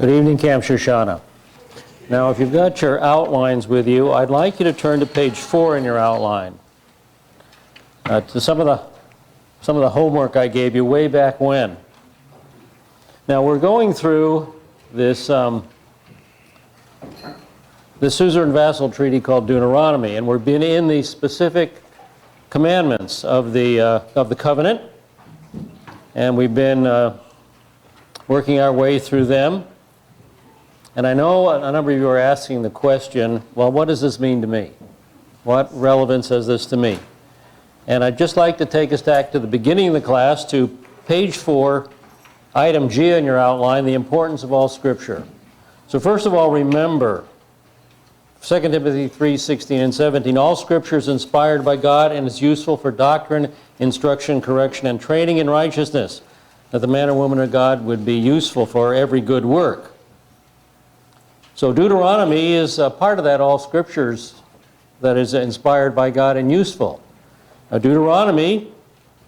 Good evening, Camp Shoshana. Now, if you've got your outlines with you, I'd like you to turn to page 4 in your outline. To some of the homework I gave you way back when. Now, we're going through this suzerain vassal treaty called Deuteronomy, and we've been in the specific commandments of the covenant, and we've been working our way through them. And I know a number of you are asking the question, well, what does this mean to me? What relevance has this to me? And I'd just like to take us back to the beginning of the class, to page 4, item G in your outline, the importance of all Scripture. So first of all, remember, 2 Timothy 3:16 and 17, all Scripture is inspired by God and is useful for doctrine, instruction, correction, and training in righteousness, that the man or woman of God would be useful for every good work. So Deuteronomy is a part of that all Scriptures that is inspired by God and useful. Now, Deuteronomy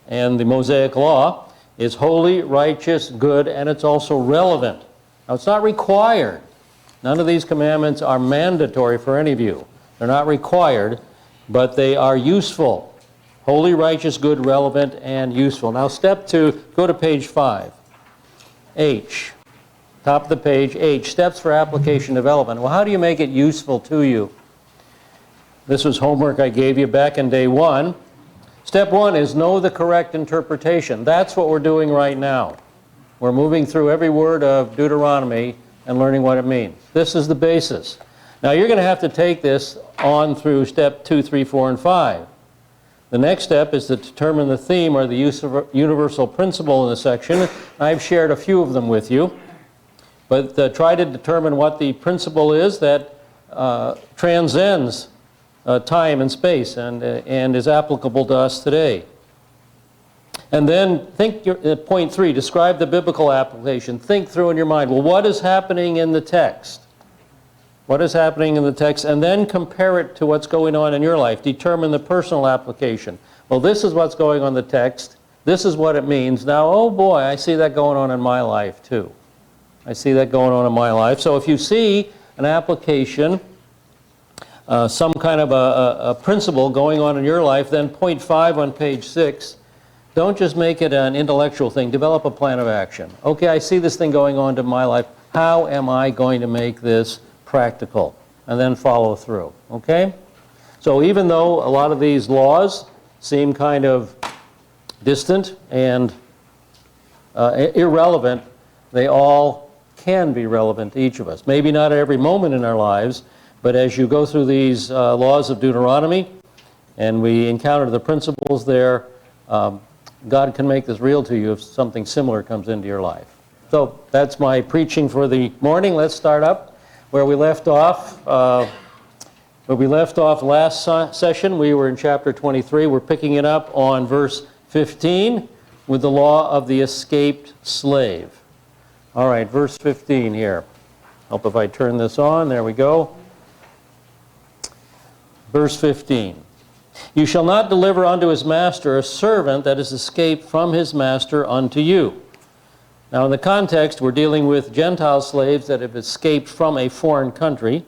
and the Mosaic Law is holy, righteous, good, and it's also relevant. Now, it's not required. None of these commandments are mandatory for any of you. They're not required, but they are useful. Holy, righteous, good, relevant, and useful. Now, step 2, go to page 5. H. Top of the page, H, steps for application development. Well, how do you make it useful to you? This was homework I gave you back in day 1. Step 1 is know the correct interpretation. That's what we're doing right now. We're moving through every word of Deuteronomy and learning what it means. This is the basis. Now, you're going to have to take this on through step 2, 3, 4, and 5. The next step is to determine the theme or the universal principle in the section. I've shared a few of them with you. But try to determine what the principle is that transcends time and space and is applicable to us today. And then think, point 3, describe the biblical application. Think through in your mind, well, what is happening in the text? What is happening in the text? And then compare it to what's going on in your life. Determine the personal application. Well, this is what's going on in the text. This is what it means. Now, oh boy, I see that going on in my life too. I see that going on in my life. So if you see an application, some kind of a principle going on in your life, then point 5 on page 6, don't just make it an intellectual thing. Develop a plan of action. Okay, I see this thing going on in my life. How am I going to make this practical? And then follow through. Okay? So even though a lot of these laws seem kind of distant and irrelevant, they all can be relevant to each of us. Maybe not at every moment in our lives, but as you go through these laws of Deuteronomy and we encounter the principles there, God can make this real to you if something similar comes into your life. So that's my preaching for the morning. Let's start up where we left off. Last session, we were in chapter 23. We're picking it up on verse 15 with the law of the escaped slave. All right, verse 15 here. Help if I turn this on. There we go. Verse 15. You shall not deliver unto his master a servant that is escaped from his master unto you. Now in the context, we're dealing with Gentile slaves that have escaped from a foreign country.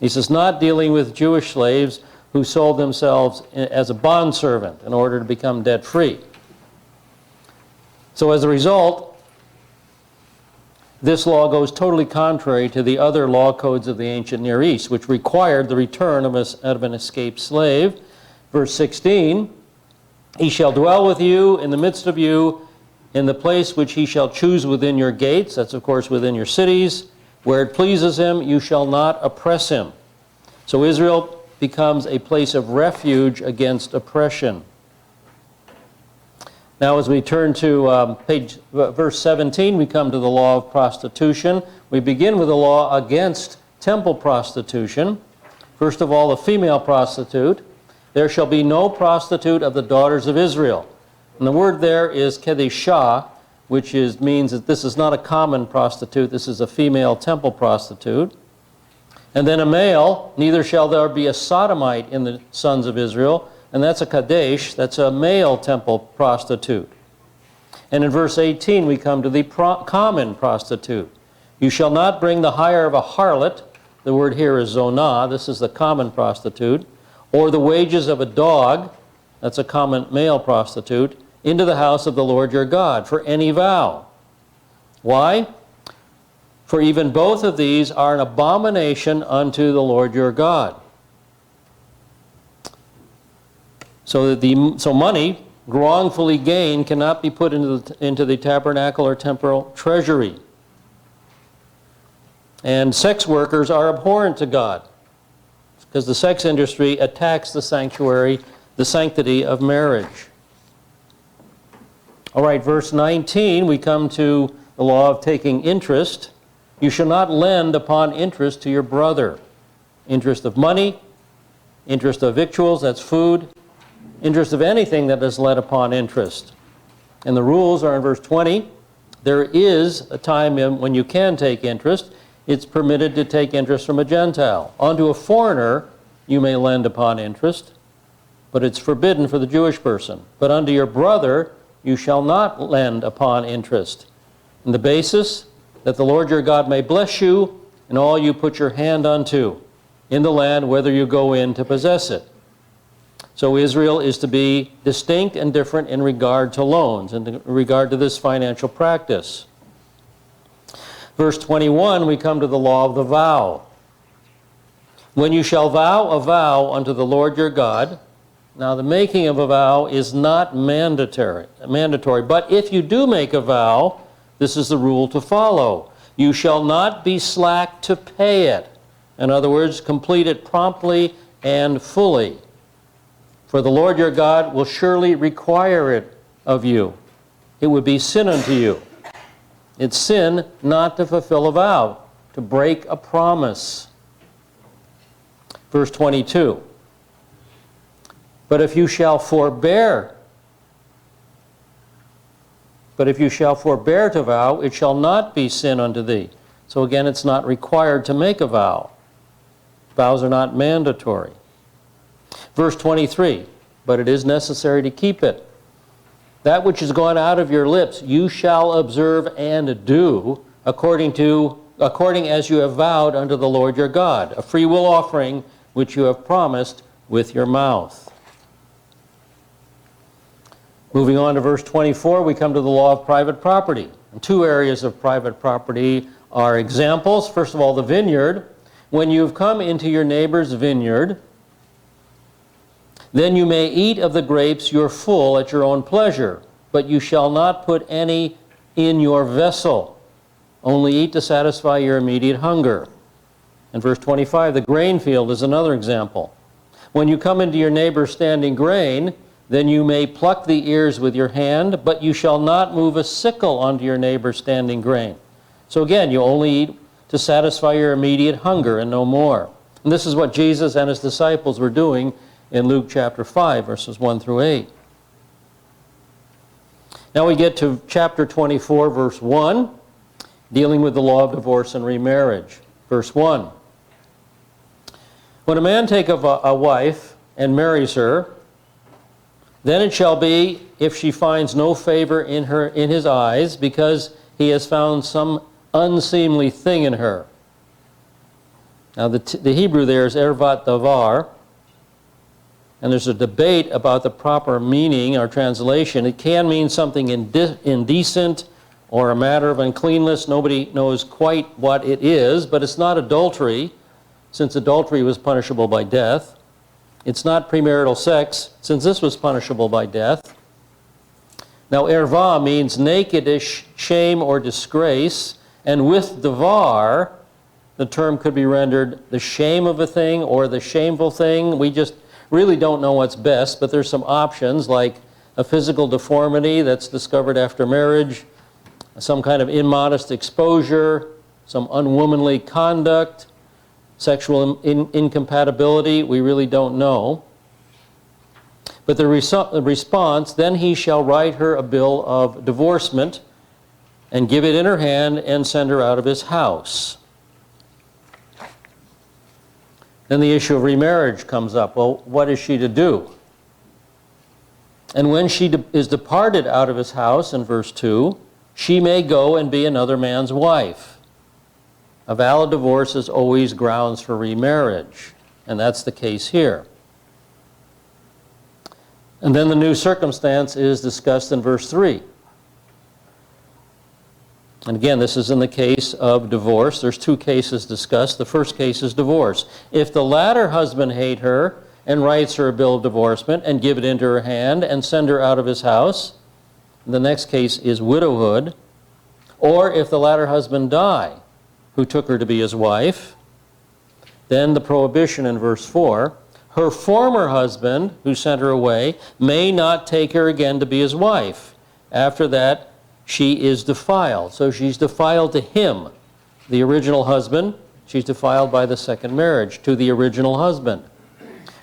He says not dealing with Jewish slaves who sold themselves as a bondservant in order to become debt-free. So as a result, this law goes totally contrary to the other law codes of the ancient Near East, which required the return of an escaped slave. Verse 16, he shall dwell with you in the midst of you in the place which he shall choose within your gates. That's, of course, within your cities. Where it pleases him, you shall not oppress him. So Israel becomes a place of refuge against oppression. Now as we turn to verse 17, we come to the law of prostitution. We begin with the law against temple prostitution. First of all, the female prostitute. There shall be no prostitute of the daughters of Israel. And the word there is kedeshah, which means that this is not a common prostitute. This is a female temple prostitute. And then a male, neither shall there be a sodomite in the sons of Israel. And that's a kadesh, that's a male temple prostitute. And in verse 18 we come to the common prostitute. You shall not bring the hire of a harlot, the word here is zonah, this is the common prostitute, or the wages of a dog, that's a common male prostitute, into the house of the Lord your God for any vow. Why? For even both of these are an abomination unto the Lord your God. So money wrongfully gained cannot be put into the tabernacle or temporal treasury. And sex workers are abhorrent to God because the sex industry attacks the sanctuary, the sanctity of marriage. All right, verse 19, we come to the law of taking interest. You shall not lend upon interest to your brother. Interest of money, interest of victuals, that's food, interest of anything that is lent upon interest. And the rules are in verse 20. There is a time when you can take interest. It's permitted to take interest from a Gentile. Unto a foreigner you may lend upon interest, but it's forbidden for the Jewish person. But unto your brother you shall not lend upon interest. And the basis, that the Lord your God may bless you in all you put your hand unto in the land, whether you go in to possess it. So Israel is to be distinct and different in regard to loans, and in regard to this financial practice. Verse 21, we come to the law of the vow. When you shall vow a vow unto the Lord your God, now the making of a vow is not mandatory, but if you do make a vow, this is the rule to follow. You shall not be slack to pay it. In other words, complete it promptly and fully. For the Lord your God will surely require it of you. It would be sin unto you. It's sin not to fulfill a vow, to break a promise. Verse 22. But if you shall forbear to vow, it shall not be sin unto thee. So again, it's not required to make a vow. Vows are not mandatory. Verse 23, but it is necessary to keep it. That which is gone out of your lips, you shall observe and do, according as you have vowed unto the Lord your God, a freewill offering which you have promised with your mouth. Moving on to verse 24, we come to the law of private property. And two areas of private property are examples. First of all, the vineyard. When you've come into your neighbor's vineyard, then you may eat of the grapes your full at your own pleasure, but you shall not put any in your vessel. Only eat to satisfy your immediate hunger. And verse 25, the grain field is another example. When you come into your neighbor's standing grain, then you may pluck the ears with your hand, but you shall not move a sickle onto your neighbor's standing grain. So again, you only eat to satisfy your immediate hunger and no more. And this is what Jesus and his disciples were doing in Luke chapter 5, verses 1 through 8. Now we get to chapter 24, verse 1, dealing with the law of divorce and remarriage. Verse 1. When a man taketh a wife and marries her, then it shall be, if she finds no favor in his eyes, because he has found some unseemly thing in her. Now the Hebrew there is ervat davar, and there's a debate about the proper meaning or translation. It can mean something indecent or a matter of uncleanness. Nobody knows quite what it is, but it's not adultery, since adultery was punishable by death. It's not premarital sex, since this was punishable by death. Now, erva means nakedish shame or disgrace, and with davar, the term could be rendered the shame of a thing or the shameful thing. We just really don't know what's best, but there's some options like a physical deformity that's discovered after marriage, some kind of immodest exposure, some unwomanly conduct, sexual incompatibility, we really don't know. But the response, then he shall write her a bill of divorcement and give it in her hand and send her out of his house. Then the issue of remarriage comes up. Well, what is she to do? And when she is departed out of his house, in verse 2, she may go and be another man's wife. A valid divorce is always grounds for remarriage, and that's the case here. And then the new circumstance is discussed in verse 3. And again, this is in the case of divorce. There's two cases discussed. The first case is divorce. If the latter husband hate her and writes her a bill of divorcement and give it into her hand and send her out of his house, the next case is widowhood. Or if the latter husband die, who took her to be his wife, then the prohibition in verse 4, her former husband, who sent her away, may not take her again to be his wife. After that, she is defiled. So she's defiled to him, the original husband. She's defiled by the second marriage to the original husband.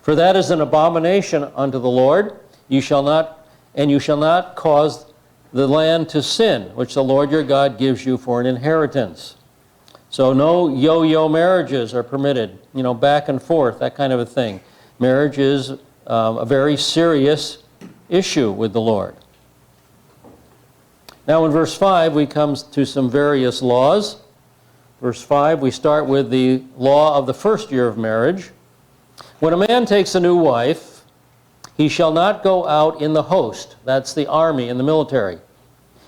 For that is an abomination unto the Lord. You shall not cause the land to sin, which the Lord your God gives you for an inheritance. So no yo-yo marriages are permitted, back and forth, that kind of a thing. Marriage is a very serious issue with the Lord. Now in verse 5, we come to some various laws. Verse 5, we start with the law of the first year of marriage. When a man takes a new wife, he shall not go out in the host, that's the army and the military.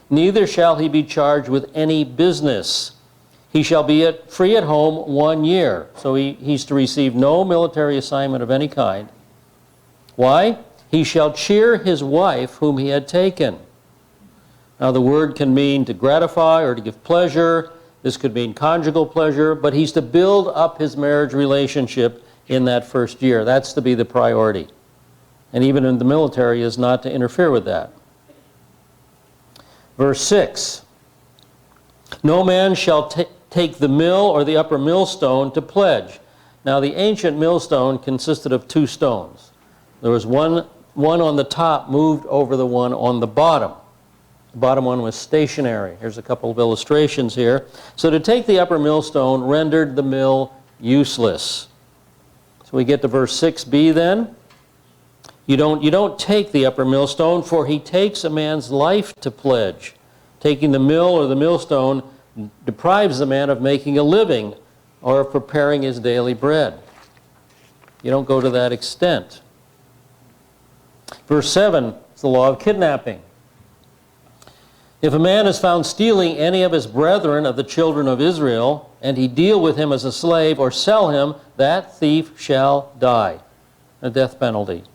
Neither shall he be charged with any business. He shall be free at home 1 year. So he's to receive no military assignment of any kind. Why? He shall cheer his wife whom he had taken. Now the word can mean to gratify or to give pleasure. This could mean conjugal pleasure, but he's to build up his marriage relationship in that first year. That's to be the priority. And even in the military is not to interfere with that. Verse 6, no man shall take the mill or the upper millstone to pledge. Now the ancient millstone consisted of two stones. There was one on the top moved over the one on the bottom. The bottom one was stationary. Here's a couple of illustrations here. So to take the upper millstone rendered the mill useless. So we get to verse 6b then. You don't take the upper millstone, for he takes a man's life to pledge. Taking the mill or the millstone deprives the man of making a living or of preparing his daily bread. You don't go to that extent. Verse 7 is the law of kidnapping. If a man is found stealing any of his brethren of the children of Israel, and he deal with him as a slave or sell him, that thief shall die, a death penalty.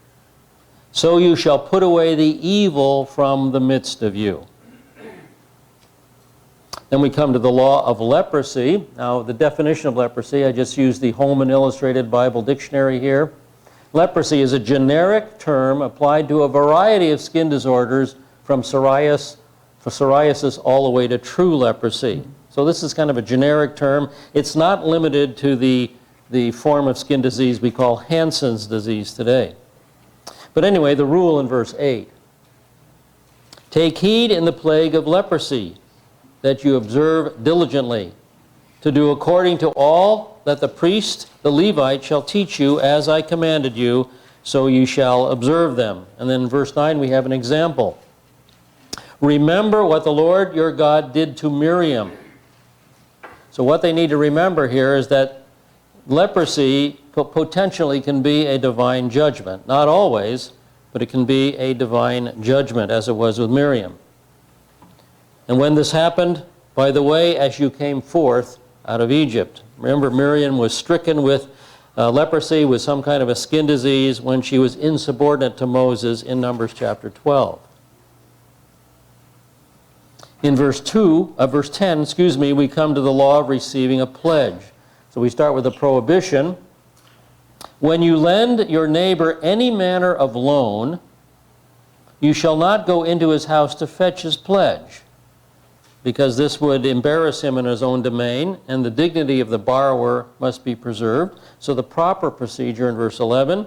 So you shall put away the evil from the midst of you. Then we come to the law of leprosy. Now, the definition of leprosy, I just used the Holman Illustrated Bible Dictionary here. Leprosy is a generic term applied to a variety of skin disorders from psoriasis all the way to true leprosy. So this is kind of a generic term. It's not limited to the form of skin disease we call Hansen's disease today. But anyway, the rule in verse 8. Take heed in the plague of leprosy, that you observe diligently, to do according to all that the priest, the Levite, shall teach you, as I commanded you, so you shall observe them. And then in verse 9 we have an example. Remember what the Lord your God did to Miriam. So what they need to remember here is that leprosy potentially can be a divine judgment. Not always, but it can be a divine judgment, as it was with Miriam. And when this happened, by the way, as you came forth out of Egypt. Remember, Miriam was stricken with leprosy, with some kind of a skin disease, when she was insubordinate to Moses in Numbers chapter 12. In verse 10, we come to the law of receiving a pledge. So we start with a prohibition. When you lend your neighbor any manner of loan, you shall not go into his house to fetch his pledge, because this would embarrass him in his own domain, and the dignity of the borrower must be preserved. So the proper procedure in verse 11,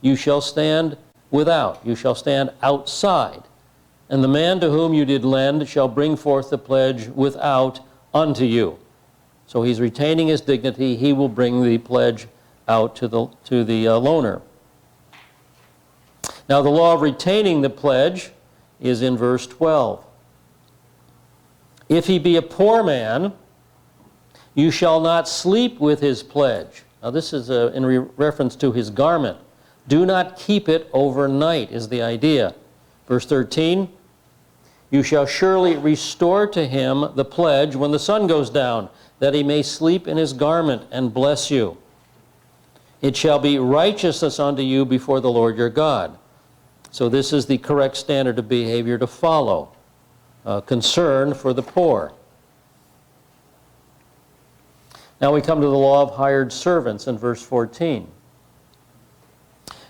you shall stand without, you shall stand outside. And the man to whom you did lend shall bring forth the pledge without unto you. So he's retaining his dignity. He will bring the pledge out to the loaner. Now the law of retaining the pledge is in verse 12. If he be a poor man, You shall not sleep with his pledge. Now this is in reference to his garment. Do not keep it overnight is the idea. Verse 13, you shall surely restore to him the pledge when the sun goes down, that he may sleep in his garment and bless you. It shall be righteousness unto you before the Lord your God. So this is the correct standard of behavior to follow. Concern for the poor. Now we come to the law of hired servants in verse 14.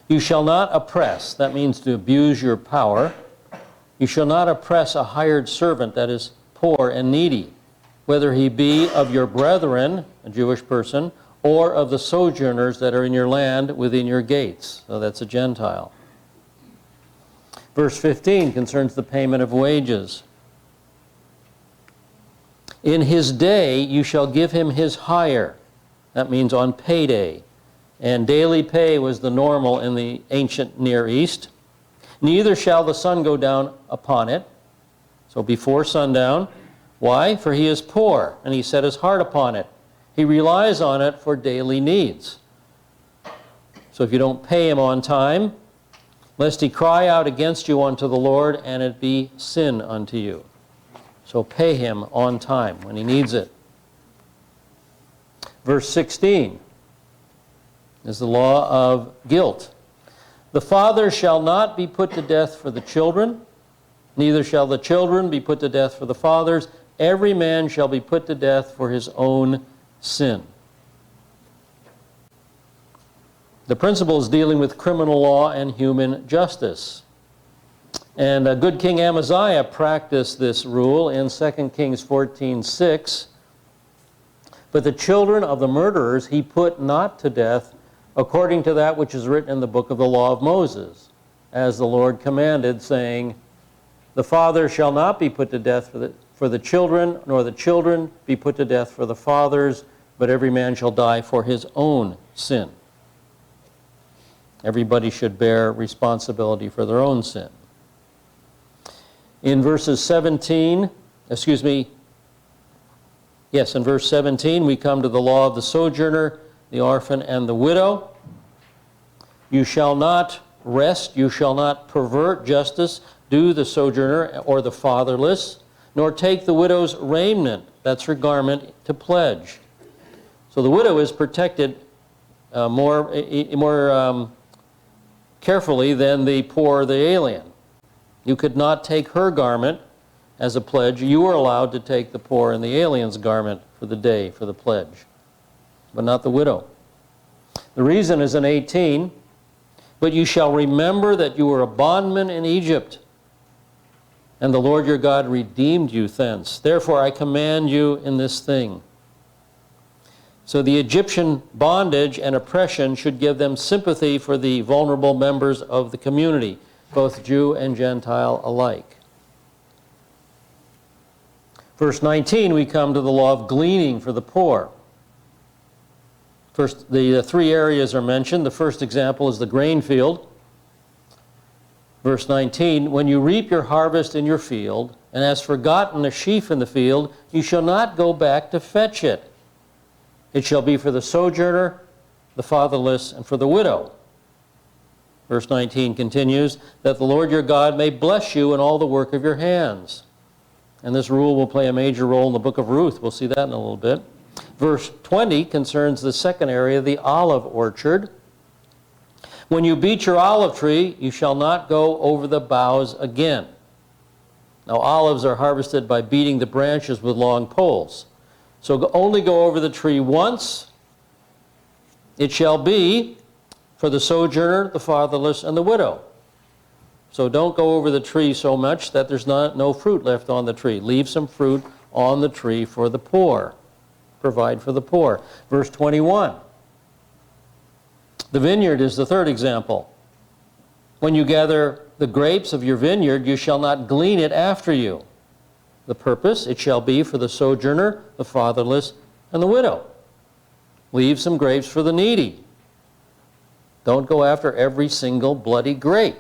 You shall not oppress, that means to abuse your power. You shall not oppress a hired servant that is poor and needy, whether he be of your brethren, a Jewish person, or of the sojourners that are in your land within your gates. So that's a Gentile. Verse 15 concerns the payment of wages. In his day you shall give him his hire. That means on payday. And daily pay was the normal in the ancient Near East. Neither shall the sun go down upon it. So before sundown. Why? For he is poor, and he set his heart upon it. He relies on it for daily needs. So if you don't pay him on time, lest he cry out against you unto the Lord, and it be sin unto you. So pay him on time when he needs it. Verse 16 is the law of guilt. The father shall not be put to death for the children, neither shall the children be put to death for the fathers. Every man shall be put to death for his own sin. The principle is dealing with criminal law and human justice. And good King Amaziah practiced this rule in 2 Kings 14:6. But the children of the murderers he put not to death, according to that which is written in the book of the law of Moses, as the Lord commanded, saying, the father shall not be put to death for the children, nor the children be put to death for the fathers, but every man shall die for his own sin. Everybody should bear responsibility for their own sin. In verses 17, in verse 17, we come to the law of the sojourner, the orphan, and the widow. You shall not wrest, you shall not pervert justice, do the sojourner or the fatherless, nor take the widow's raiment, that's her garment, to pledge. So the widow is protected more carefully than the poor or the alien. You could not take her garment as a pledge. You were allowed to take the poor and the alien's garment for the day, for the pledge, but not the widow. The reason is in 18, but you shall remember that you were a bondman in Egypt, and the Lord your God redeemed you thence. Therefore I command you in this thing. So the Egyptian bondage and oppression should give them sympathy for the vulnerable members of the community, both Jew and Gentile alike. Verse 19, we come to the law of gleaning for the poor. First, the three areas are mentioned. The first example is the grain field. Verse 19, when you reap your harvest in your field, and hast forgotten a sheaf in the field, you shall not go back to fetch it. It shall be for the sojourner, the fatherless, and for the widow. Verse 19 continues, that the Lord your God may bless you in all the work of your hands. And this rule will play a major role in the book of Ruth. We'll see that in a little bit. Verse 20 concerns the second area, the olive orchard. When you beat your olive tree, you shall not go over the boughs again. Now, olives are harvested by beating the branches with long poles. So only go over the tree once. It shall be for the sojourner, the fatherless, and the widow. So don't go over the tree so much that there's no fruit left on the tree. Leave some fruit on the tree for the poor. Provide for the poor. Verse 21. The vineyard is the third example. When you gather the grapes of your vineyard, you shall not glean it after you. The purpose, it shall be for the sojourner, the fatherless, and the widow. Leave some grapes for the needy. Don't go after every single bloody grape.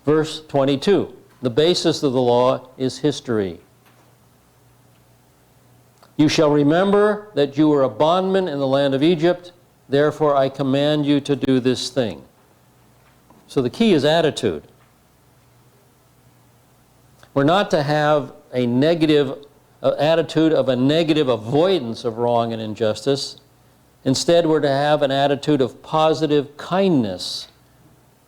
Verse 22. The basis of the law is history. You shall remember that you were a bondman in the land of Egypt, therefore I command you to do this thing. So the key is attitude. We're not to have a negative attitude of a negative avoidance of wrong and injustice. Instead, we're to have an attitude of positive kindness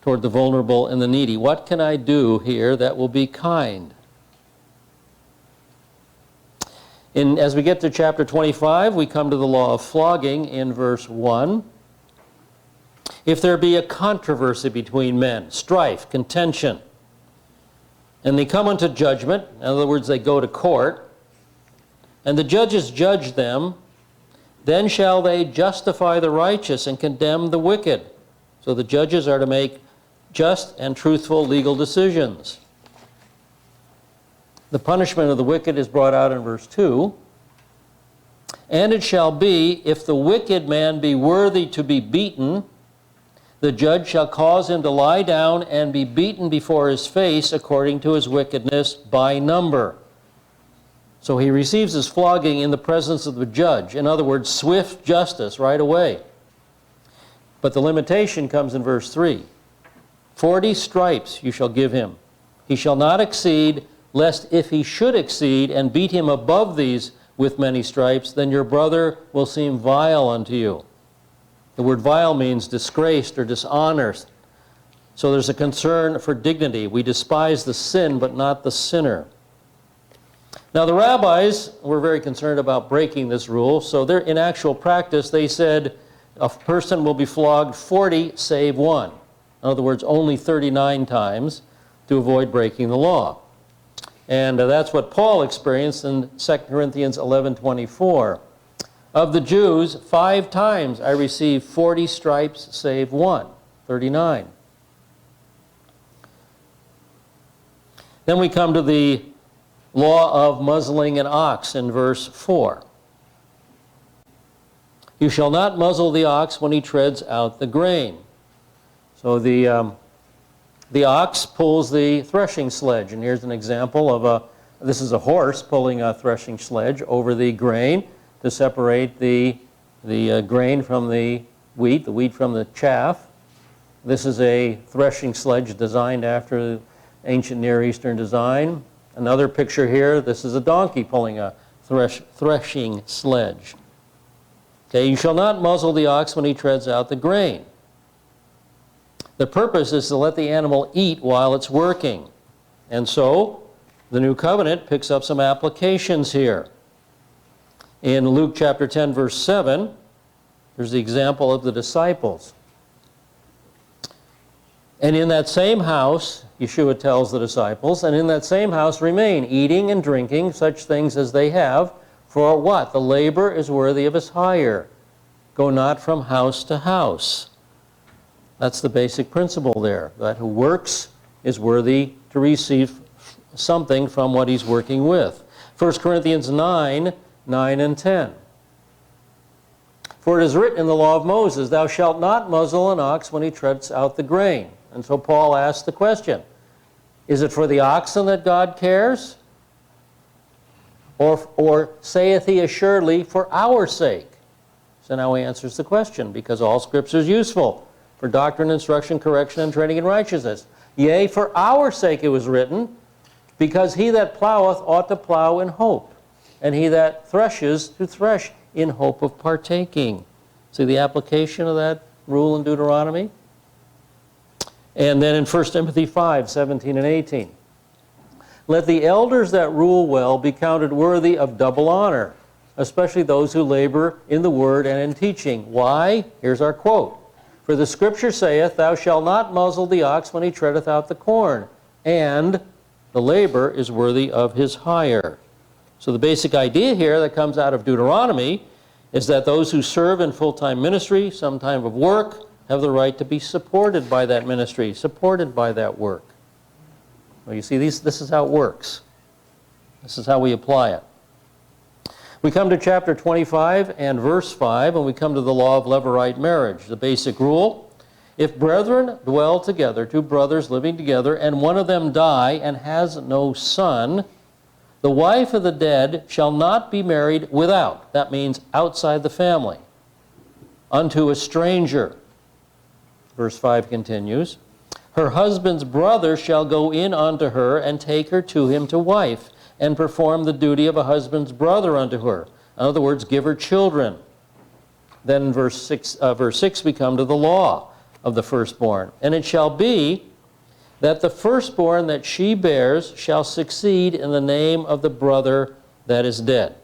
toward the vulnerable and the needy. What can I do here that will be kind? As we get to chapter 25, we come to the law of flogging in verse 1. If there be a controversy between men, strife, contention, and they come unto judgment, in other words, they go to court, and the judges judge them, then shall they justify the righteous and condemn the wicked. So the judges are to make just and truthful legal decisions. The punishment of the wicked is brought out in verse 2. And it shall be, if the wicked man be worthy to be beaten, the judge shall cause him to lie down and be beaten before his face according to his wickedness by number. So he receives his flogging in the presence of the judge. In other words, swift justice right away. But the limitation comes in verse 3. 40 stripes you shall give him. He shall not exceed, lest if he should exceed and beat him above these with many stripes, then your brother will seem vile unto you. The word vile means disgraced or dishonored. So there's a concern for dignity. We despise the sin, but not the sinner. Now the rabbis were very concerned about breaking this rule, so in actual practice they said a person will be flogged 40 save 1. In other words, only 39 times to avoid breaking the law. And that's what Paul experienced in 2 Corinthians 11:24. Of the Jews, 5 times I received 40 stripes save 1, 39. Then we come to the law of muzzling an ox in verse 4. You shall not muzzle the ox when he treads out the grain. So the ox pulls the threshing sledge, and here's an example of this is a horse pulling a threshing sledge over the grain to separate the grain from the wheat from the chaff. This is a threshing sledge designed after ancient Near Eastern design. Another picture here, this is a donkey pulling a threshing sledge. Okay, you shall not muzzle the ox when he treads out the grain. The purpose is to let the animal eat while it's working. And so, the New Covenant picks up some applications here. In Luke chapter 10, verse 7, there's the example of the disciples. And in that same house, Yeshua tells the disciples, and in that same house remain, eating and drinking such things as they have, for what? The labor is worthy of his hire. Go not from house to house. That's the basic principle there, that who works is worthy to receive something from what he's working with. 1 Corinthians 9 and 10. For it is written in the law of Moses, thou shalt not muzzle an ox when he treads out the grain. And so Paul asks the question, is it for the oxen that God cares? Or saith he assuredly for our sake? So now he answers the question, because all Scripture is useful for doctrine, instruction, correction, and training in righteousness. Yea, for our sake it was written, because he that ploweth ought to plow in hope, and he that threshes to thresh in hope of partaking. See the application of that rule in Deuteronomy? And then in 1 Timothy 5, 17 and 18. Let the elders that rule well be counted worthy of double honor, especially those who labor in the word and in teaching. Why? Here's our quote. For the Scripture saith, thou shalt not muzzle the ox when he treadeth out the corn, and the labor is worthy of his hire. So the basic idea here that comes out of Deuteronomy is that those who serve in full-time ministry, some time of work, have the right to be supported by that ministry, supported by that work. Well, you see, this is how it works. This is how we apply it. We come to chapter 25 and verse 5, and we come to the law of levirate marriage. The basic rule, if brethren dwell together, 2 brothers living together, and one of them die and has no son, The wife of the dead shall not be married without, that means outside the family, unto a stranger. Verse 5 continues, her husband's brother shall go in unto her and take her to him to wife, and perform the duty of a husband's brother unto her. In other words, give her children. Then in verse 6 we come to the law of the firstborn. And it shall be that the firstborn that she bears shall succeed in the name of the brother that is dead.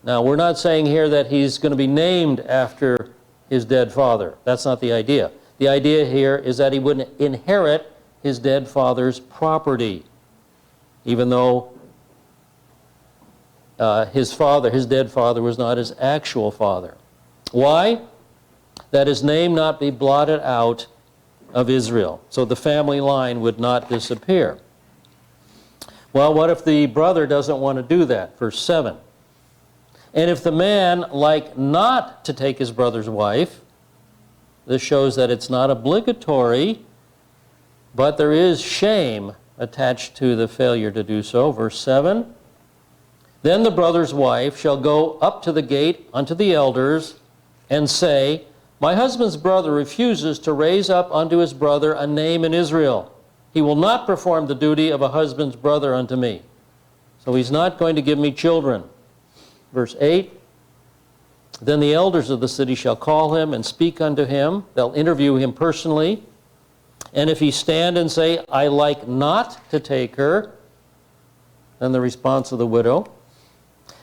Now, we're not saying here that he's going to be named after his dead father. That's not the idea. The idea here is that he would inherit his dead father's property, even though his dead father was not his actual father. Why? That his name not be blotted out of Israel. So the family line would not disappear. Well, what if the brother doesn't want to do that? Verse 7. And if the man like not to take his brother's wife, this shows that it's not obligatory, but there is shame attached to the failure to do so. Verse 7. Then the brother's wife shall go up to the gate unto the elders and say, my husband's brother refuses to raise up unto his brother a name in Israel. He will not perform the duty of a husband's brother unto me. So he's not going to give me children. Verse 8, then the elders of the city shall call him and speak unto him. They'll interview him personally. And if he stand and say, I like not to take her, then the response of the widow,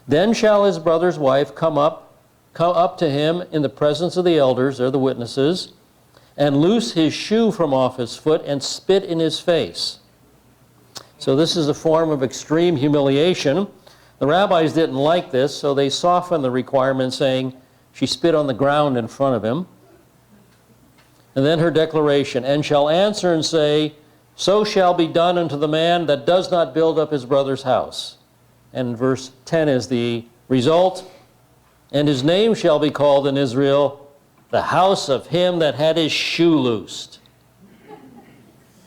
then shall his brother's wife come up to him in the presence of the elders, they're the witnesses, and loose his shoe from off his foot and spit in his face. So this is a form of extreme humiliation. The rabbis didn't like this, so they softened the requirement, saying she spit on the ground in front of him. And then her declaration, and shall answer and say, so shall be done unto the man that does not build up his brother's house. And verse 10 is the result. And his name shall be called in Israel, the house of him that had his shoe loosed.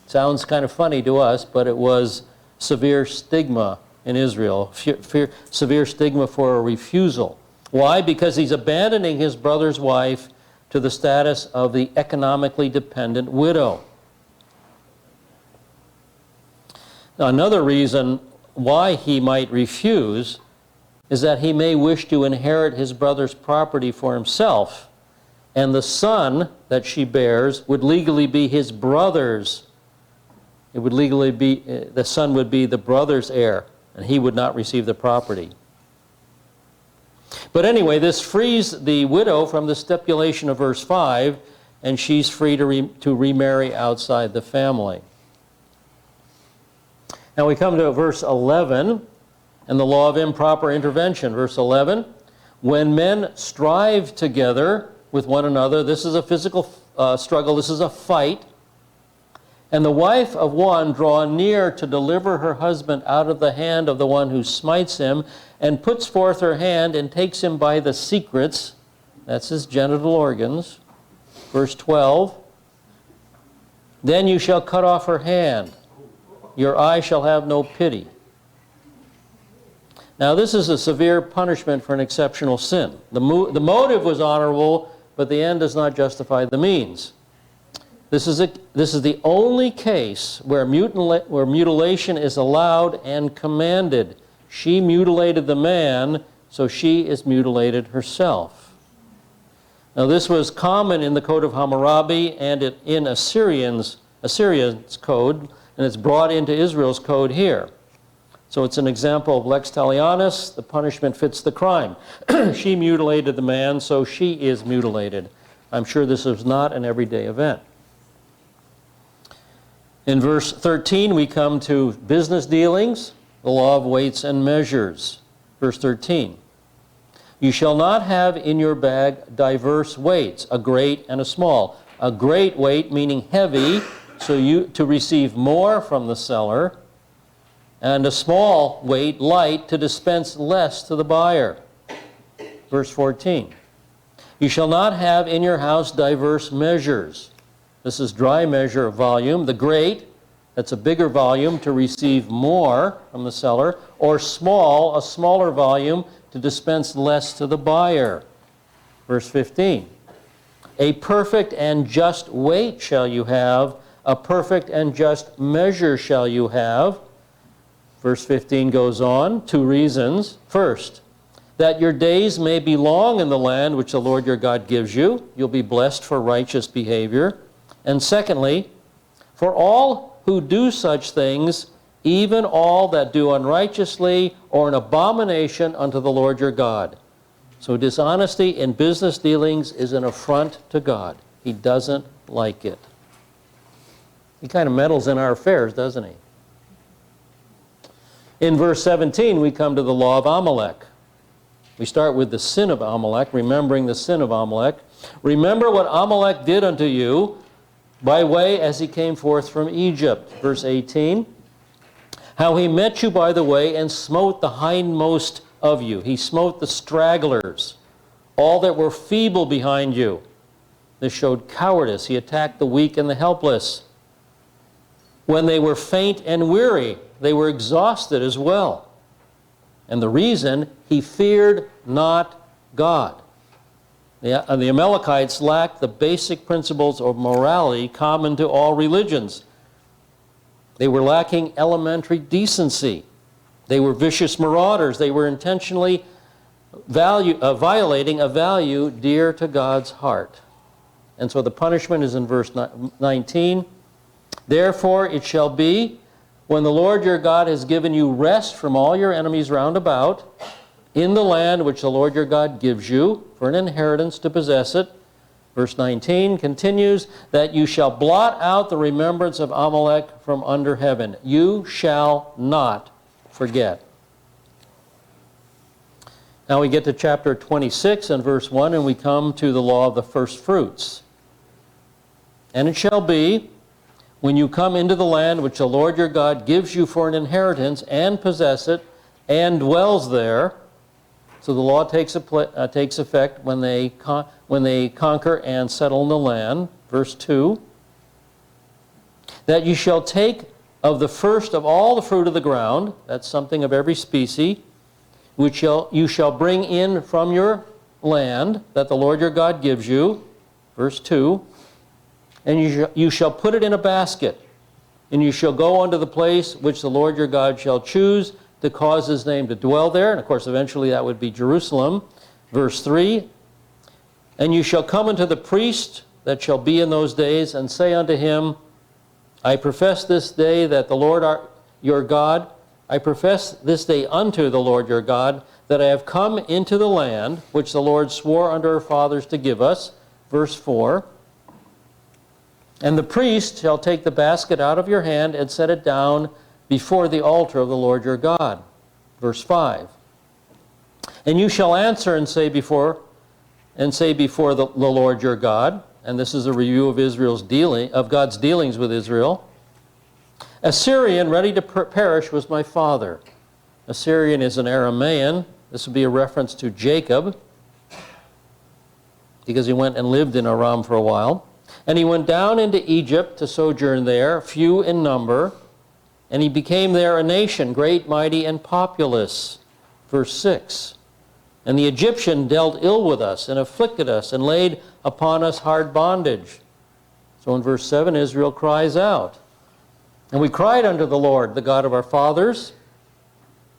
Sounds kind of funny to us, but it was severe stigma in Israel, severe stigma for a refusal. Why? Because he's abandoning his brother's wife to the status of the economically dependent widow. Now, another reason why he might refuse is that he may wish to inherit his brother's property for himself, and the son that she bears would legally be his brother's. It would legally be, the son would be the brother's heir, and he would not receive the property. But anyway, this frees the widow from the stipulation of verse 5, and she's free to remarry outside the family. Now we come to verse 11, and the law of improper intervention. Verse 11, when men strive together with one another, this is a physical struggle, this is a fight, and the wife of one draw near to deliver her husband out of the hand of the one who smites him, and puts forth her hand and takes him by the secrets, that's his genital organs. Verse 12, then you shall cut off her hand, your eye shall have no pity. Now this is a severe punishment for an exceptional sin. The motive was honorable, but the end does not justify the means. This is the only case where mutilation is allowed and commanded. She mutilated the man, so she is mutilated herself. Now this was common in the Code of Hammurabi and in Assyrian's code, and it's brought into Israel's code here. So it's an example of lex talionis, the punishment fits the crime. She mutilated the man, so she is mutilated. I'm sure this is not an everyday event. In verse 13, we come to business dealings, the law of weights and measures. Verse 13, you shall not have in your bag diverse weights, a great and a small. A great weight meaning heavy, so you to receive more from the seller, and a small weight, light, to dispense less to the buyer. Verse 14, you shall not have in your house diverse measures. This is dry measure of volume. The great, that's a bigger volume, to receive more from the seller, or small, a smaller volume, to dispense less to the buyer. Verse 15. A perfect and just weight shall you have, a perfect and just measure shall you have. Verse 15 goes on, 2 reasons. First, that your days may be long in the land which the Lord your God gives you. You'll be blessed for righteous behavior. And secondly, for all who do such things, even all that do unrighteously or an abomination unto the Lord your God. So dishonesty in business dealings is an affront to God. He doesn't like it. He kind of meddles in our affairs, doesn't he? In verse 17, we come to the law of Amalek. We start with the sin of Amalek, remembering the sin of Amalek. Remember what Amalek did unto you by way as he came forth from Egypt. Verse 18. How he met you by the way and smote the hindmost of you. He smote the stragglers, all that were feeble behind you. This showed cowardice. He attacked the weak and the helpless. When they were faint and weary, they were exhausted as well. And the reason, he feared not God. The Amalekites lacked the basic principles of morality common to all religions. They were lacking elementary decency. They were vicious marauders. They were intentionally violating a value dear to God's heart. And so the punishment is in verse 19. Therefore it shall be, when the Lord your God has given you rest from all your enemies round about, in the land which the Lord your God gives you for an inheritance to possess it. Verse 19 continues, that you shall blot out the remembrance of Amalek from under heaven. You shall not forget. Now we get to chapter 26 and verse 1, and we come to the law of the first fruits. And it shall be, when you come into the land which the Lord your God gives you for an inheritance, and possess it, and dwells there. So the law takes effect when they conquer and settle in the land. Verse 2. That you shall take of the first of all the fruit of the ground, that's something of every species, which you shall bring in from your land, that the Lord your God gives you. Verse 2. And you shall put it in a basket, and you shall go unto the place which the Lord your God shall choose to cause his name to dwell there. And of course, eventually that would be Jerusalem. Verse 3, and you shall come unto the priest that shall be in those days, and say unto him, I profess this day that the Lord your God, I profess this day unto the Lord your God, that I have come into the land which the Lord swore unto our fathers to give us. Verse 4, and the priest shall take the basket out of your hand and set it down before the altar of the Lord your God. Verse 5. And you shall answer and say before the Lord your God, and this is a review of God's dealings with Israel. Assyrian ready to perish was my father. Assyrian is an Aramaean. This would be a reference to Jacob, because he went and lived in Aram for a while. And he went down into Egypt to sojourn there, few in number, and he became there a nation, great, mighty, and populous. Verse 6. And the Egyptian dealt ill with us, and afflicted us, and laid upon us hard bondage. So in verse 7, Israel cries out. And we cried unto the Lord, the God of our fathers.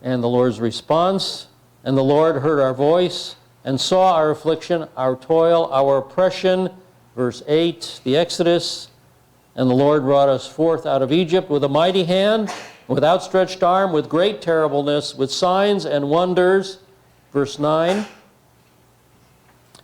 And the Lord's response, and the Lord heard our voice, and saw our affliction, our toil, our oppression. Verse 8, the Exodus, and the Lord brought us forth out of Egypt with a mighty hand, with outstretched arm, with great terribleness, with signs and wonders. Verse 9,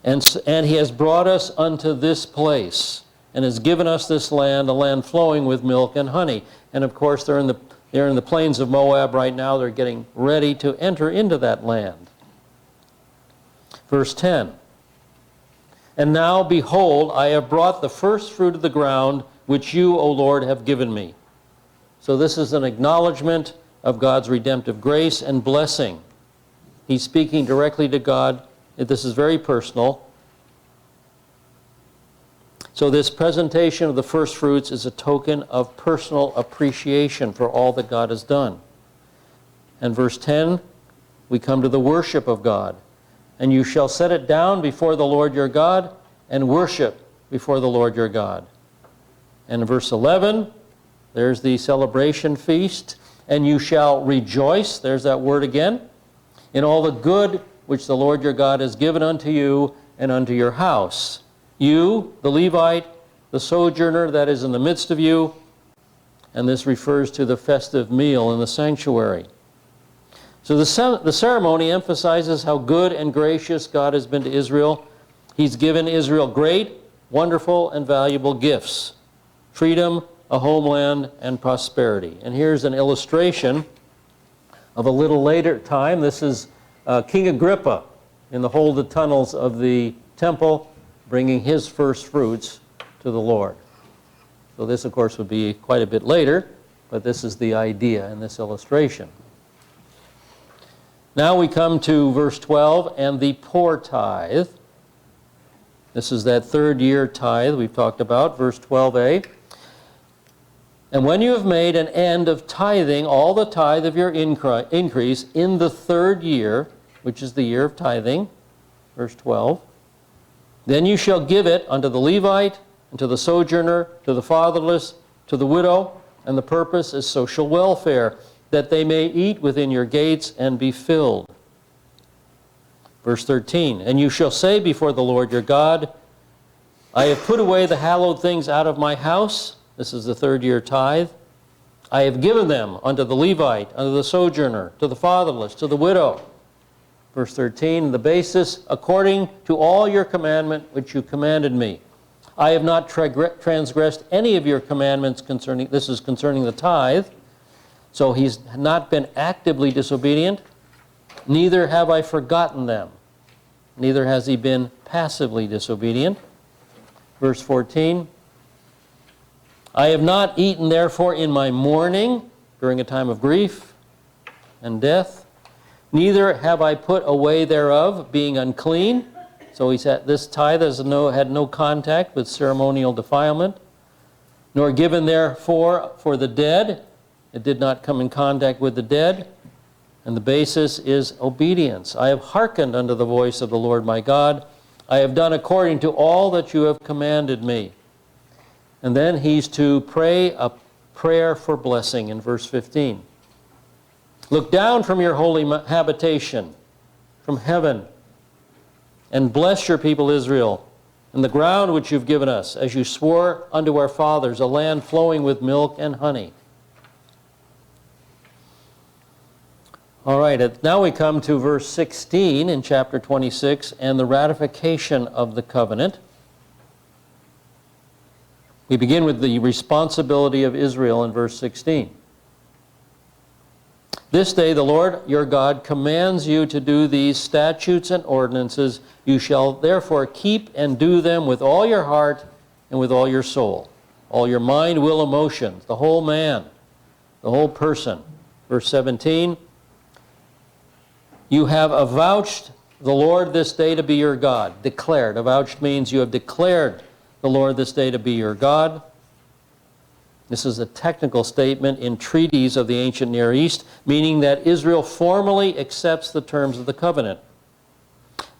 and he has brought us unto this place, and has given us this land, a land flowing with milk and honey. And of course, they're in the plains of Moab right now. They're getting ready to enter into that land. Verse 10, and now, behold, I have brought the first fruit of the ground, which you, O Lord, have given me. So this is an acknowledgement of God's redemptive grace and blessing. He's speaking directly to God. This is very personal. So this presentation of the first fruits is a token of personal appreciation for all that God has done. And verse 10, we come to the worship of God. And you shall set it down before the Lord your God and worship before the Lord your God. And in verse 11, there's the celebration feast. And you shall rejoice, there's that word again, in all the good which the Lord your God has given unto you and unto your house. You, the Levite, the sojourner that is in the midst of you, and this refers to the festive meal in the sanctuary. So the ceremony emphasizes how good and gracious God has been to Israel. He's given Israel great, wonderful, and valuable gifts: freedom, a homeland, and prosperity. And here's an illustration of a little later time. This is King Agrippa in the holded tunnels of the temple, bringing his first fruits to the Lord. So this, of course, would be quite a bit later, but this is the idea in this illustration. Now we come to verse 12 and the poor tithe. This is that third year tithe we've talked about, verse 12a. And when you have made an end of tithing all the tithe of your increase in the third year, which is the year of tithing, verse 12, then you shall give it unto the Levite, and to the sojourner, to the fatherless, to the widow, and the purpose is social welfare, that they may eat within your gates and be filled. Verse 13, and you shall say before the Lord your God, I have put away the hallowed things out of my house. This is the third year tithe. I have given them unto the Levite, unto the sojourner, to the fatherless, to the widow. Verse 13, the basis, according to all your commandment which you commanded me. I have not transgressed any of your commandments concerning, this is concerning the tithe. So he's not been actively disobedient. Neither have I forgotten them. Neither has he been passively disobedient. Verse 14, I have not eaten therefore in my mourning, during a time of grief and death. Neither have I put away thereof, being unclean. So he said this tithe had no contact with ceremonial defilement. Nor given therefore for the dead. It did not come in contact with the dead. And the basis is obedience. I have hearkened unto the voice of the Lord my God. I have done according to all that you have commanded me. And then he's to pray a prayer for blessing in verse 15. Look down from your holy habitation, from heaven, and bless your people Israel, and the ground which you've given us, as you swore unto our fathers, a land flowing with milk and honey. All right, now we come to verse 16 in chapter 26, and the ratification of the covenant. We begin with the responsibility of Israel in verse 16. This day the Lord your God commands you to do these statutes and ordinances. You shall therefore keep and do them with all your heart and with all your soul, all your mind, will, emotions, the whole man, the whole person. Verse 17, you have avouched the Lord this day to be your God. Declared. Avouched means you have declared the Lord this day to be your God. This is a technical statement in treaties of the ancient Near East, meaning that Israel formally accepts the terms of the covenant.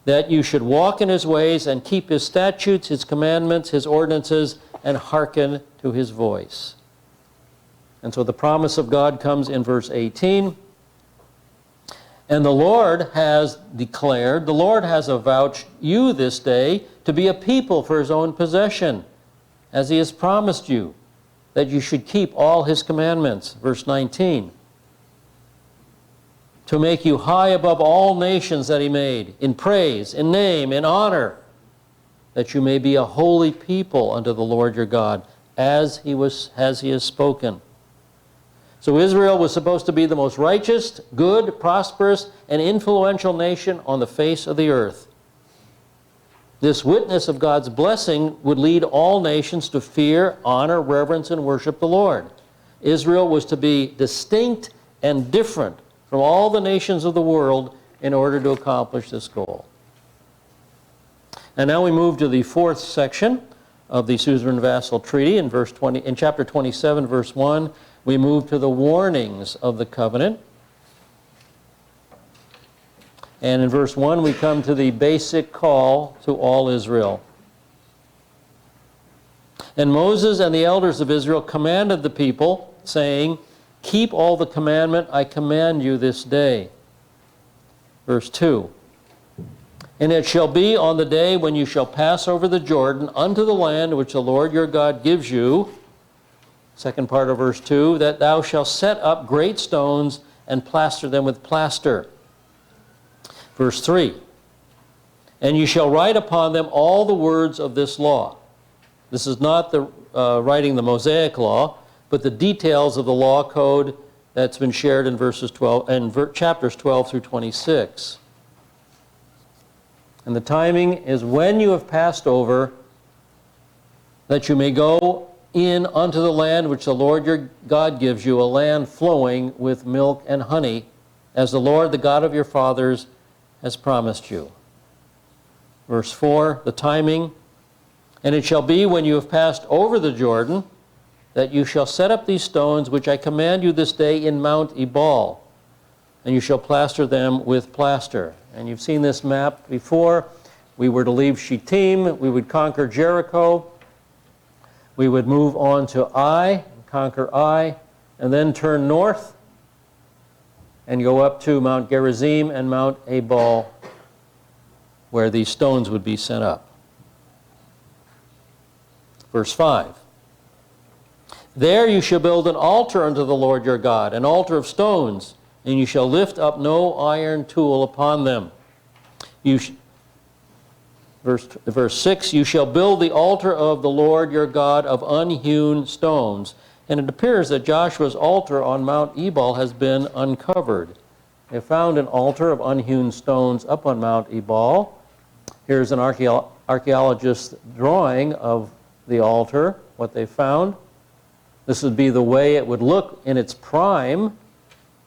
That you should walk in his ways and keep his statutes, his commandments, his ordinances, and hearken to his voice. And so the promise of God comes in verse 18. And the Lord has declared, the Lord has avouched you this day to be a people for his own possession, as he has promised you, that you should keep all his commandments. Verse 19. To make you high above all nations that he made, in praise, in name, in honor, that you may be a holy people unto the Lord your God, as he has spoken. So Israel was supposed to be the most righteous, good, prosperous, and influential nation on the face of the earth. This witness of God's blessing would lead all nations to fear, honor, reverence, and worship the Lord. Israel was to be distinct and different from all the nations of the world in order to accomplish this goal. And now we move to the fourth section of the suzerain vassal treaty. In chapter 27, verse 1, we move to the warnings of the covenant. And in verse 1, we come to the basic call to all Israel. And Moses and the elders of Israel commanded the people, saying, keep all the commandment I command you this day. Verse 2, and it shall be on the day when you shall pass over the Jordan unto the land which the Lord your God gives you, second part of verse 2, that thou shalt set up great stones and plaster them with plaster. Verse 3, and you shall write upon them all the words of this law. This is not the writing the Mosaic law, but the details of the law code that's been shared in verses 12 and chapters 12 through 26. And the timing is when you have passed over, that you may go in unto the land which the Lord your God gives you, a land flowing with milk and honey, as the Lord, the God of your fathers, has promised you. Verse 4, the timing, and it shall be when you have passed over the Jordan, that you shall set up these stones which I command you this day in Mount Ebal, and you shall plaster them with plaster. And you've seen this map before. We were to leave Shittim, we would conquer Jericho, we would move on to Ai, conquer Ai, and then turn north and go up to Mount Gerizim and Mount Ebal, where these stones would be set up. Verse 5, there you shall build an altar unto the Lord your God, an altar of stones, and you shall lift up no iron tool upon them. Verse 6, you shall build the altar of the Lord your God of unhewn stones. And it appears that Joshua's altar on Mount Ebal has been uncovered. They found an altar of unhewn stones up on Mount Ebal. Here's an archaeologist's drawing of the altar, what they found. This would be the way it would look in its prime,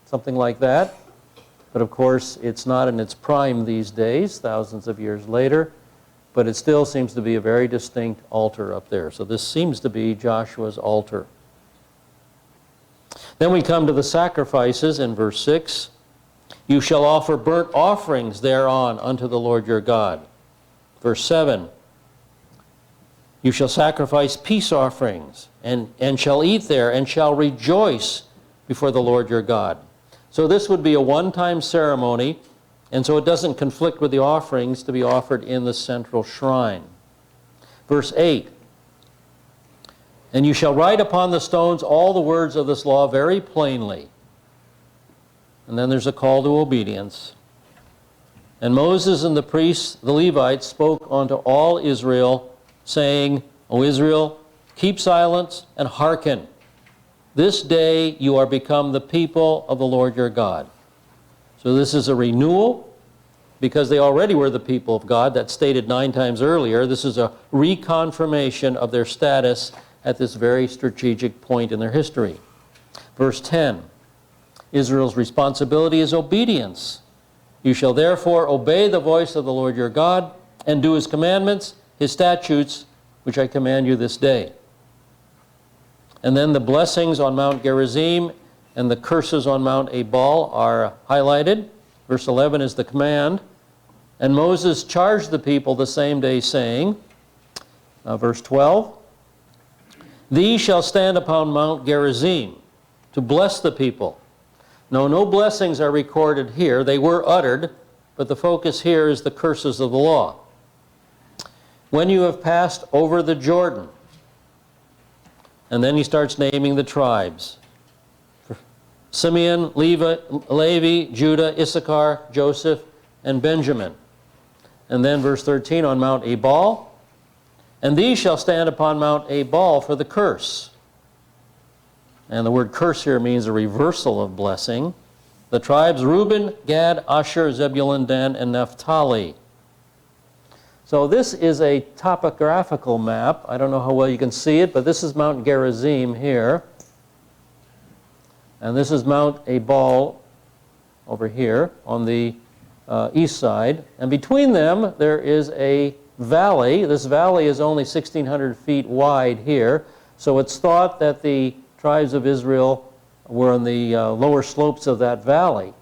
something like that. But of course, it's not in its prime these days, thousands of years later. But it still seems to be a very distinct altar up there. So this seems to be Joshua's altar. Then we come to the sacrifices in verse 6. You shall offer burnt offerings thereon unto the Lord your God. Verse 7. You shall sacrifice peace offerings, and shall eat there, and shall rejoice before the Lord your God. So this would be a one-time ceremony, and so it doesn't conflict with the offerings to be offered in the central shrine. Verse 8. And you shall write upon the stones all the words of this law very plainly. And then there's a call to obedience. And Moses and the priests, the Levites, spoke unto all Israel, saying, O Israel, keep silence and hearken. This day you are become the people of the Lord your God. So this is a renewal, because they already were the people of God. That's stated 9 times earlier. This is a reconfirmation of their status at this very strategic point in their history. Verse 10, Israel's responsibility is obedience. You shall therefore obey the voice of the Lord your God, and do his commandments, his statutes, which I command you this day. And then the blessings on Mount Gerizim and the curses on Mount Ebal are highlighted. Verse 11 is the command. And Moses charged the people the same day, saying, verse 12, these shall stand upon Mount Gerizim to bless the people. No blessings are recorded here. They were uttered, but the focus here is the curses of the law. When you have passed over the Jordan, and then he starts naming the tribes. Simeon, Levi, Judah, Issachar, Joseph, and Benjamin. And then verse 13 on Mount Ebal. And these shall stand upon Mount Ebal for the curse. And the word curse here means a reversal of blessing. The tribes Reuben, Gad, Asher, Zebulun, Dan, and Naphtali. So this is a topographical map. I don't know how well you can see it, but this is Mount Gerizim here. And this is Mount Ebal over here on the east side. And between them, there is a valley. This valley is only 1,600 feet wide here, so it's thought that the tribes of Israel were on the lower slopes of that valley.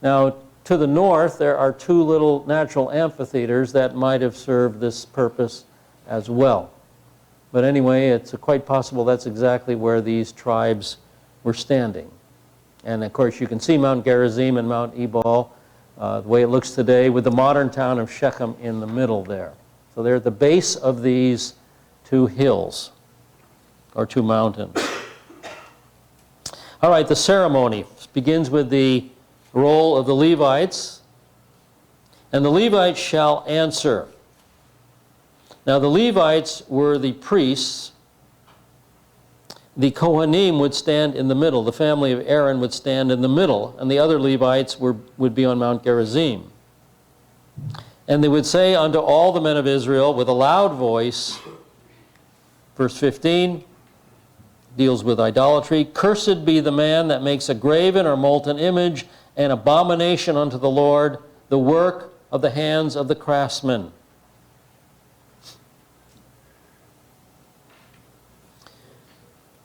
Now, to the north, there are two little natural amphitheaters that might have served this purpose as well. But anyway, it's quite possible that's exactly where these tribes were standing. And of course, you can see Mount Gerizim and Mount Ebal the way it looks today, with the modern town of Shechem in the middle there. So they're at the base of these two hills, or two mountains. All right, the ceremony begins with the role of the Levites. And the Levites shall answer. Now the Levites were the priests. The Kohanim would stand in the middle. The family of Aaron would stand in the middle, and the other Levites would be on Mount Gerizim. And they would say unto all the men of Israel with a loud voice, verse 15 deals with idolatry, "Cursed be the man that makes a graven or molten image, an abomination unto the Lord, the work of the hands of the craftsman."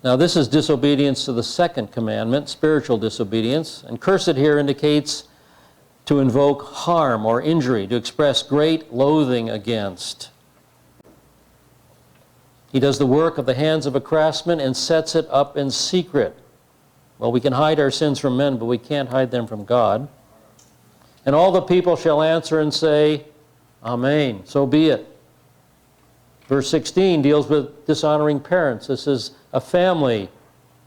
Now this is disobedience to the second commandment, spiritual disobedience. And cursed here indicates to invoke harm or injury, to express great loathing against. He does the work of the hands of a craftsman and sets it up in secret. Well, we can hide our sins from men, but we can't hide them from God. And all the people shall answer and say, Amen, so be it. Verse 16 deals with dishonoring parents. This is a family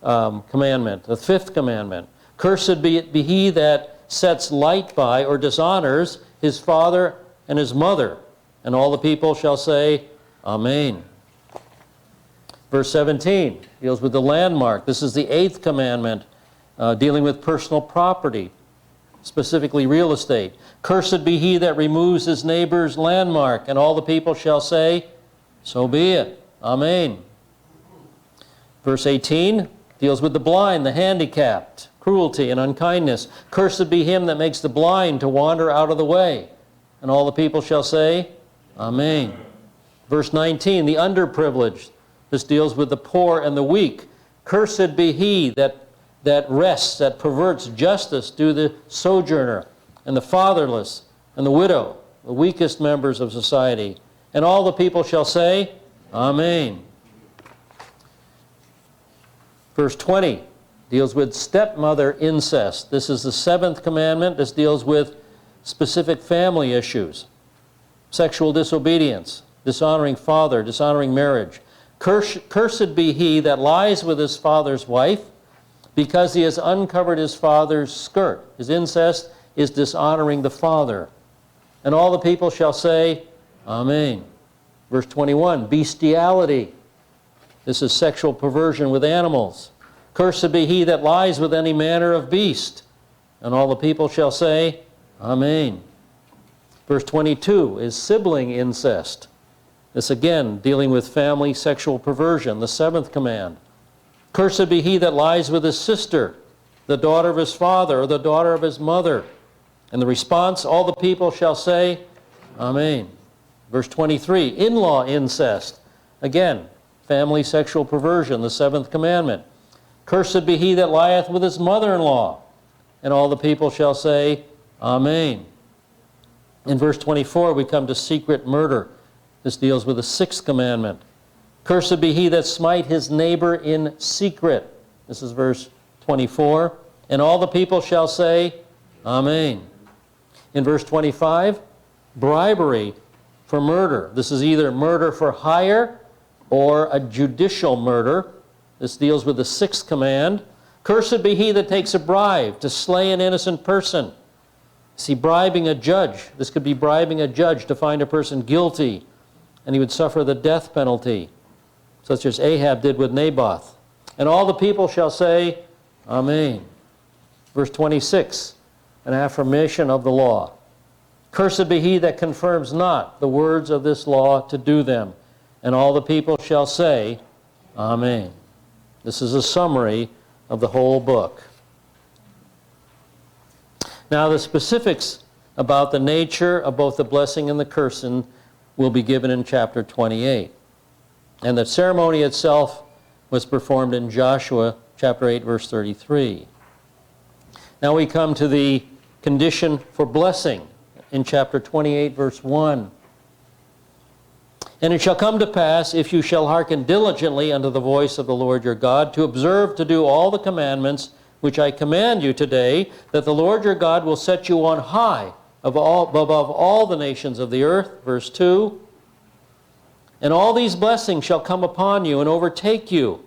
commandment, the fifth commandment. "Cursed be he that sets light by or dishonors his father and his mother." And all the people shall say, Amen. Verse 17 deals with the landmark. This is the eighth commandment, dealing with personal property, specifically real estate. "Cursed be he that removes his neighbor's landmark." And all the people shall say, so be it. Amen. Verse 18 deals with the blind, the handicapped, cruelty and unkindness. "Cursed be him that makes the blind to wander out of the way." And all the people shall say, Amen. Verse 19, the underprivileged. This deals with the poor and the weak. "Cursed be he that wrests, that perverts justice to the sojourner and the fatherless and the widow," the weakest members of society. And all the people shall say, Amen. Verse 20 deals with stepmother incest. This is the seventh commandment. This deals with specific family issues. Sexual disobedience, dishonoring father, dishonoring marriage. "Cursed be he that lies with his father's wife, because he has uncovered his father's skirt." His incest is dishonoring the father. And all the people shall say, Amen. Verse 21, bestiality. This is sexual perversion with animals. "Cursed be he that lies with any manner of beast." And all the people shall say, Amen. Verse 22 is sibling incest. This again dealing with family sexual perversion, the seventh command. "Cursed be he that lies with his sister, the daughter of his father, or the daughter of his mother." And the response, all the people shall say, Amen. Verse 23, in-law incest. Again, family sexual perversion, the seventh commandment. "Cursed be he that lieth with his mother-in-law." And all the people shall say, Amen. In verse 24, we come to secret murder. This deals with the sixth commandment. "Cursed be he that smite his neighbor in secret." This is verse 24. And all the people shall say, Amen. In verse 25, bribery for murder. This is either murder for hire or a judicial murder. This deals with the sixth command. "Cursed be he that takes a bribe to slay an innocent person." See, bribing a judge. This could be bribing a judge to find a person guilty, and he would suffer the death penalty, such as Ahab did with Naboth. And all the people shall say, Amen. Verse 26, an affirmation of the law. "Cursed be he that confirms not the words of this law to do them." And all the people shall say, Amen. This is a summary of the whole book. Now the specifics about the nature of both the blessing and the cursing will be given in chapter 28. And the ceremony itself was performed in Joshua chapter 8, verse 33. Now we come to the condition for blessing in chapter 28, verse 1. And it shall come to pass, if you shall hearken diligently unto the voice of the Lord your God, to observe to do all the commandments which I command you today, that the Lord your God will set you on high above all the nations of the earth. Verse 2. And all these blessings shall come upon you and overtake you.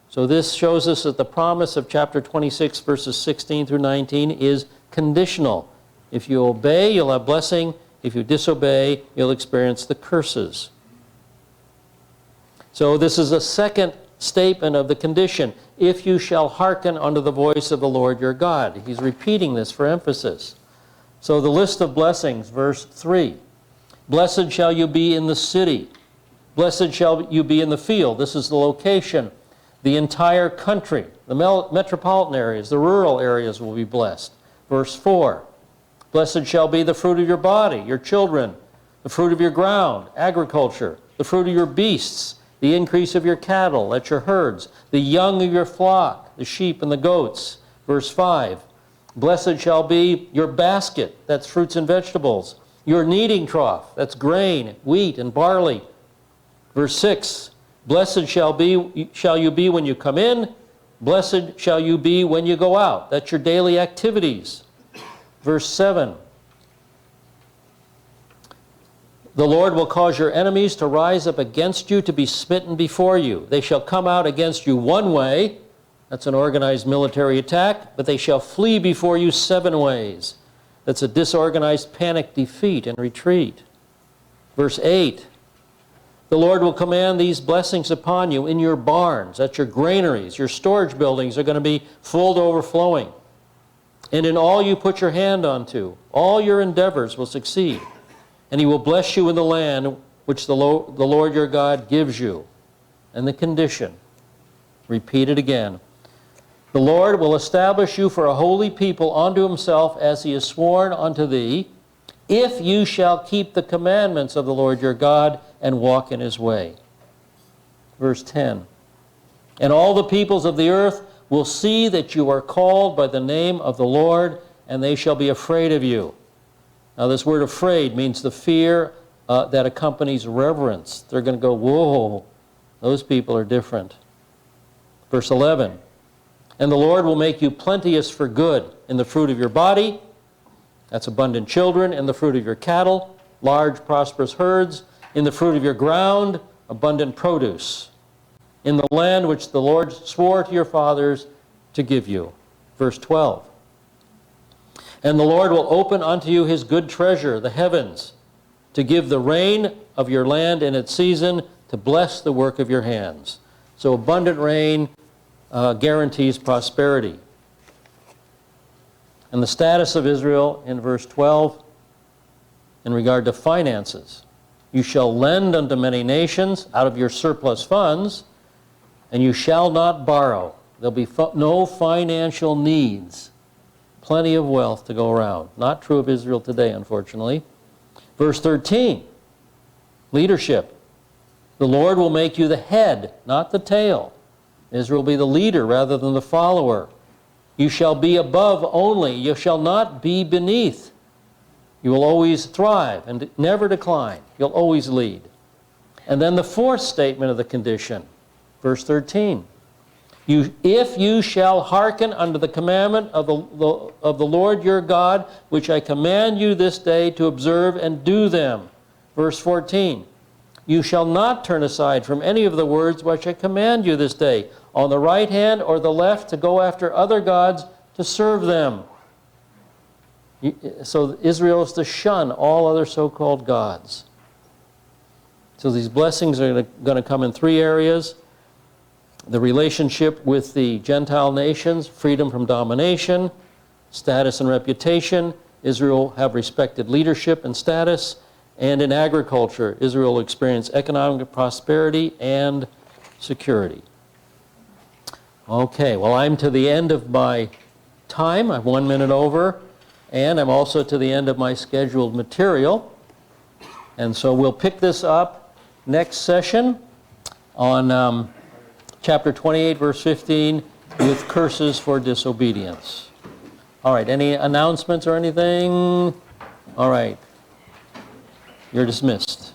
So this shows us that the promise of chapter 26, verses 16 through 19 is conditional. If you obey, you'll have blessing. If you disobey, you'll experience the curses. So this is a second statement of the condition. If you shall hearken unto the voice of the Lord your God. He's repeating this for emphasis. So the list of blessings, verse 3. Blessed shall you be in the city. Blessed shall you be in the field. This is the location. The entire country, the metropolitan areas, the rural areas will be blessed. Verse 4. Blessed shall be the fruit of your body, your children, the fruit of your ground, agriculture, the fruit of your beasts, the increase of your cattle, that's your herds, the young of your flock, the sheep and the goats. Verse 5. Blessed shall be your basket, that's fruits and vegetables, your kneading trough, that's grain, wheat, and barley. Verse 6, blessed shall you be when you come in, blessed shall you be when you go out. That's your daily activities. Verse 7, the Lord will cause your enemies to rise up against you to be smitten before you. They shall come out against you one way, that's an organized military attack, but they shall flee before you 7 ways. That's a disorganized panic defeat and retreat. Verse 8, the Lord will command these blessings upon you in your barns, that's your granaries, your storage buildings are going to be full to overflowing. And in all you put your hand unto, all your endeavors will succeed. And he will bless you in the land which the Lord your God gives you. And the condition, repeat it again. The Lord will establish you for a holy people unto himself, as he has sworn unto thee, if you shall keep the commandments of the Lord your God and walk in his way. Verse 10. And all the peoples of the earth will see that you are called by the name of the Lord, and they shall be afraid of you. Now this word afraid means the fear that accompanies reverence. They're going to go, whoa, those people are different. Verse 11. And the Lord will make you plenteous for good in the fruit of your body, that's abundant children, in the fruit of your cattle, large prosperous herds, in the fruit of your ground, abundant produce, in the land which the Lord swore to your fathers to give you. Verse 12. And the Lord will open unto you his good treasure, the heavens, to give the rain of your land in its season, to bless the work of your hands. So abundant rain guarantees prosperity. And the status of Israel in verse 12 in regard to finances. You shall lend unto many nations out of your surplus funds, and you shall not borrow. There'll be no financial needs. Plenty of wealth to go around. Not true of Israel today, unfortunately. Verse 13, leadership. The Lord will make you the head, not the tail. Israel will be the leader rather than the follower. You shall be above only. You shall not be beneath. You will always thrive and never decline. You'll always lead. And then the fourth statement of the condition, verse 13. If you shall hearken unto the commandment of the Lord your God, which I command you this day to observe and do them. Verse 14. You shall not turn aside from any of the words which I command you this day, on the right hand or the left, to go after other gods to serve them. So Israel is to shun all other so-called gods. So these blessings are going to come in 3 areas. The relationship with the Gentile nations, freedom from domination, status and reputation. Israel have respected leadership and status. And in agriculture, Israel will experience economic prosperity and security. Okay, well, I'm to the end of my time. I'm 1 minute over. And I'm also to the end of my scheduled material. And so we'll pick this up next session on chapter 28, verse 15, with curses for disobedience. All right, any announcements or anything? All right, you're dismissed.